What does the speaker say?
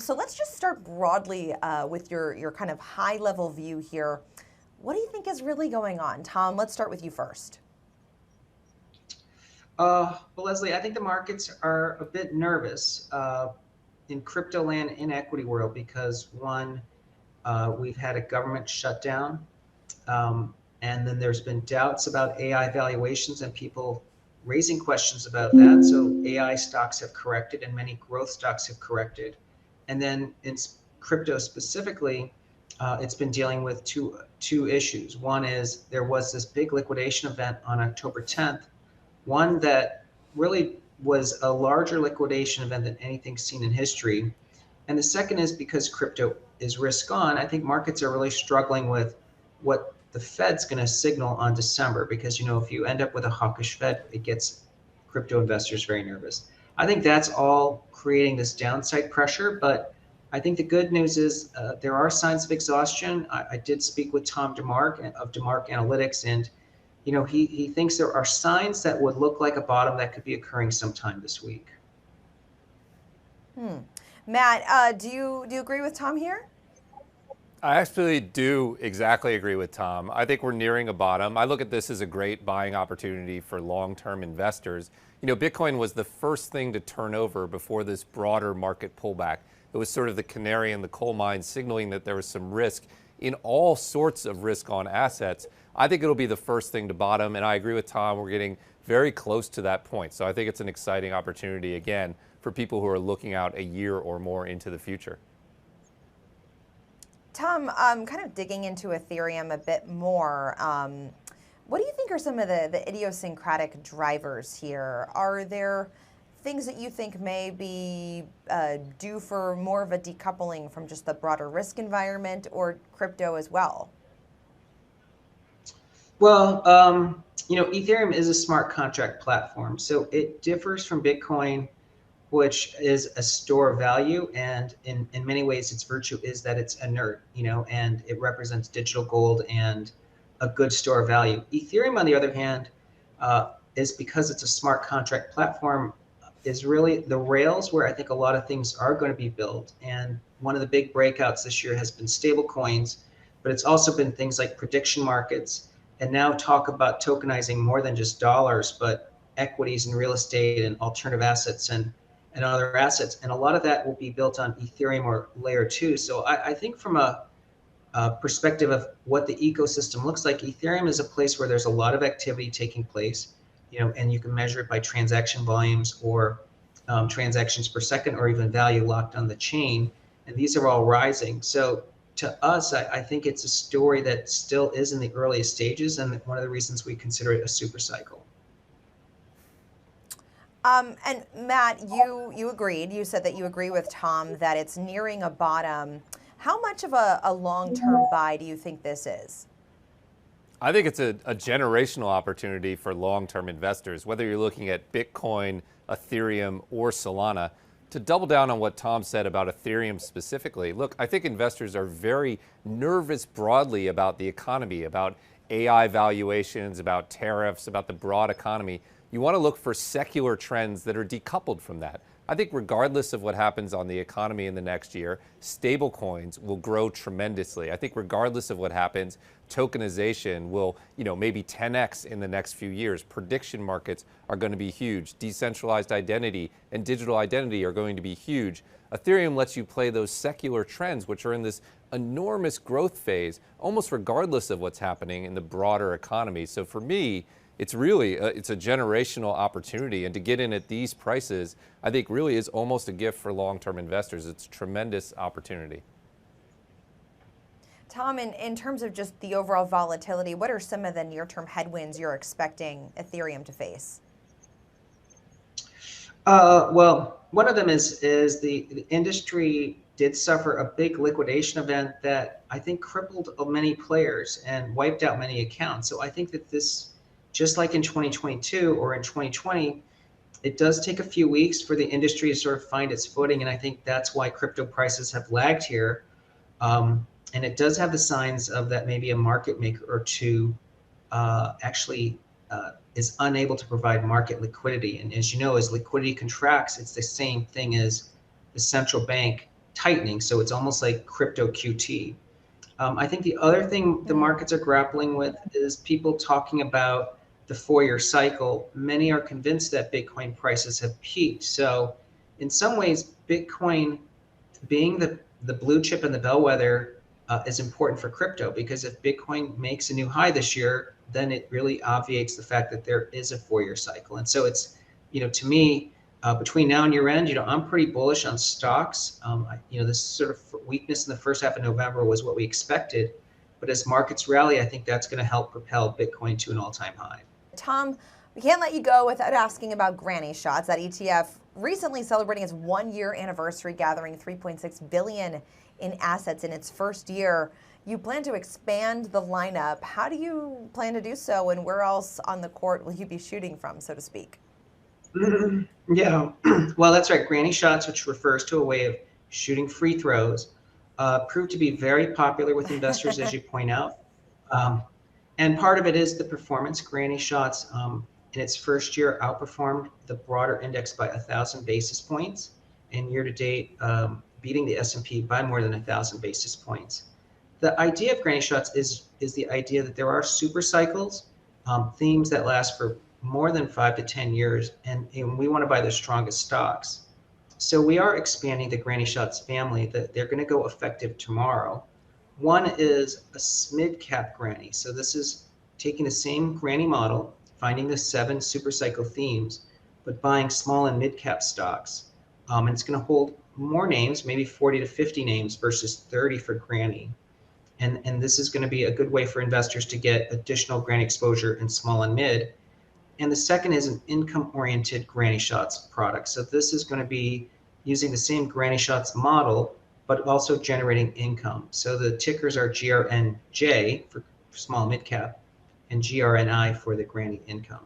So let's just start broadly with your kind of high level view here. What do you think is really going on? Tom, let's start with you first. Well, Leslie, I think the markets are a bit nervous in crypto land in equity world because one, we've had a government shutdown, and then there's been doubts about AI valuations and people raising questions about that. So AI stocks have corrected and many growth stocks have corrected. And then in crypto specifically, it's been dealing with two issues. One is there was this big liquidation event on October 10th, one that really was a larger liquidation event than anything seen in history. And the second is because crypto is risk on, I think markets are really struggling with what the Fed's going to signal on December, because, you know, if you end up with a hawkish Fed, it gets crypto investors very nervous. I think that's all creating this downside pressure. But I think the good news is there are signs of exhaustion. I did speak with Tom DeMark of DeMark Analytics, and you know, he thinks there are signs that would look like a bottom that could be occurring sometime this week. Matt, do you agree with Tom here? I actually do exactly agree with Tom. I think we're nearing a bottom. I look at this as a great buying opportunity for long-term investors. You know, Bitcoin was the first thing to turn over before this broader market pullback. It was sort of the canary in the coal mine, signaling that there was some risk in all sorts of risk on assets. I think it'll be the first thing to bottom, and I agree with Tom. We're getting very close to that point. So I think it's an exciting opportunity, again, for people who are looking out a year or more into the future. Tom, kind of digging into Ethereum a bit more, what do you think are some of the idiosyncratic drivers here? Are there things that you think may be due for more of a decoupling from just the broader risk environment, or crypto as well? Well, you know, Ethereum is a smart contract platform, so it differs from Bitcoin, which is a store of value, and in many ways its virtue is that it's inert, you know, and it represents digital gold and a good store of value. Ethereum, on the other hand, is, because it's a smart contract platform, is really the rails where I think a lot of things are going to be built. And one of the big breakouts this year has been stable coins, but it's also been things like prediction markets, and now talk about tokenizing more than just dollars, but equities and real estate and alternative assets and other assets. And a lot of that will be built on Ethereum or layer 2. So I think from a perspective of what the ecosystem looks like, Ethereum is a place where there's a lot of activity taking place, you know, and you can measure it by transaction volumes or transactions per second, or even value locked on the chain. And these are all rising. So to us, I think it's a story that still is in the earliest stages, and one of the reasons we consider it a super cycle. And Matt, you agreed. You said that you agree with Tom that it's nearing a bottom. How much of a long-term buy do you think this is? I think it's a generational opportunity for long-term investors, whether you're looking at Bitcoin, Ethereum, or Solana. To double down on what Tom said about Ethereum specifically, look, I think investors are very nervous broadly about the economy, about AI valuations, about tariffs, about the broad economy. You want to look for secular trends that are decoupled from that. I think regardless of what happens on the economy in the next year, stable coins will grow tremendously. I think regardless of what happens, tokenization will, maybe 10x in the next few years. Prediction markets are going to be huge. Decentralized identity and digital identity are going to be huge. Ethereum lets you play those secular trends, which are in this enormous growth phase, almost regardless of what's happening in the broader economy. So for me, it's really it's a generational opportunity, and to get in at these prices, I think really is almost a gift for long-term investors. It's a tremendous opportunity. Tom, in terms of just the overall volatility, what are some of the near-term headwinds you're expecting Ethereum to face? Well, one of them is the industry did suffer a big liquidation event that I think crippled many players and wiped out many accounts. So I think that this, just like in 2022 or in 2020, it does take a few weeks for the industry to sort of find its footing. And I think that's why crypto prices have lagged here. And it does have the signs of that maybe a market maker or two actually is unable to provide market liquidity. And as you know, as liquidity contracts, it's the same thing as the central bank tightening. So it's almost like crypto QT. I think the other thing the markets are grappling with is people talking about the 4-year cycle. Many are convinced that Bitcoin prices have peaked. So in some ways, Bitcoin being the blue chip and the bellwether is important for crypto, because if Bitcoin makes a new high this year, then it really obviates the fact that there is a 4-year cycle. And so it's, to me, between now and year end, I'm pretty bullish on stocks. This sort of weakness in the first half of November was what we expected. But as markets rally, I think that's going to help propel Bitcoin to an all-time high. Tom, we can't let you go without asking about Granny Shots, that ETF recently celebrating its 1-year anniversary, gathering $3.6 billion in assets in its first year. You plan to expand the lineup. How do you plan to do so, and where else on the court will you be shooting from, so to speak? Yeah, well, that's right. Granny Shots, which refers to a way of shooting free throws, proved to be very popular with investors, as you point out. And part of it is the performance. Granny Shots, in its first year, outperformed the broader index by 1,000 basis points, and year to date, beating the S&P by more than 1,000 basis points. The idea of Granny Shots is the idea that there are super cycles, themes that last for more than 5 to 10 years, and we want to buy the strongest stocks. So we are expanding the Granny Shots family. That they're going to go effective tomorrow. One is a mid-cap Granny. So this is taking the same Granny model, finding the 7 super cycle themes, but buying small and mid-cap stocks. And it's going to hold more names, maybe 40 to 50 names versus 30 for Granny. And this is going to be a good way for investors to get additional Granny exposure in small and mid. And the second is an income-oriented Granny Shots product. So this is going to be using the same Granny Shots model, but also generating income. So the tickers are GRNJ for small mid cap and GRNI for the Granny income.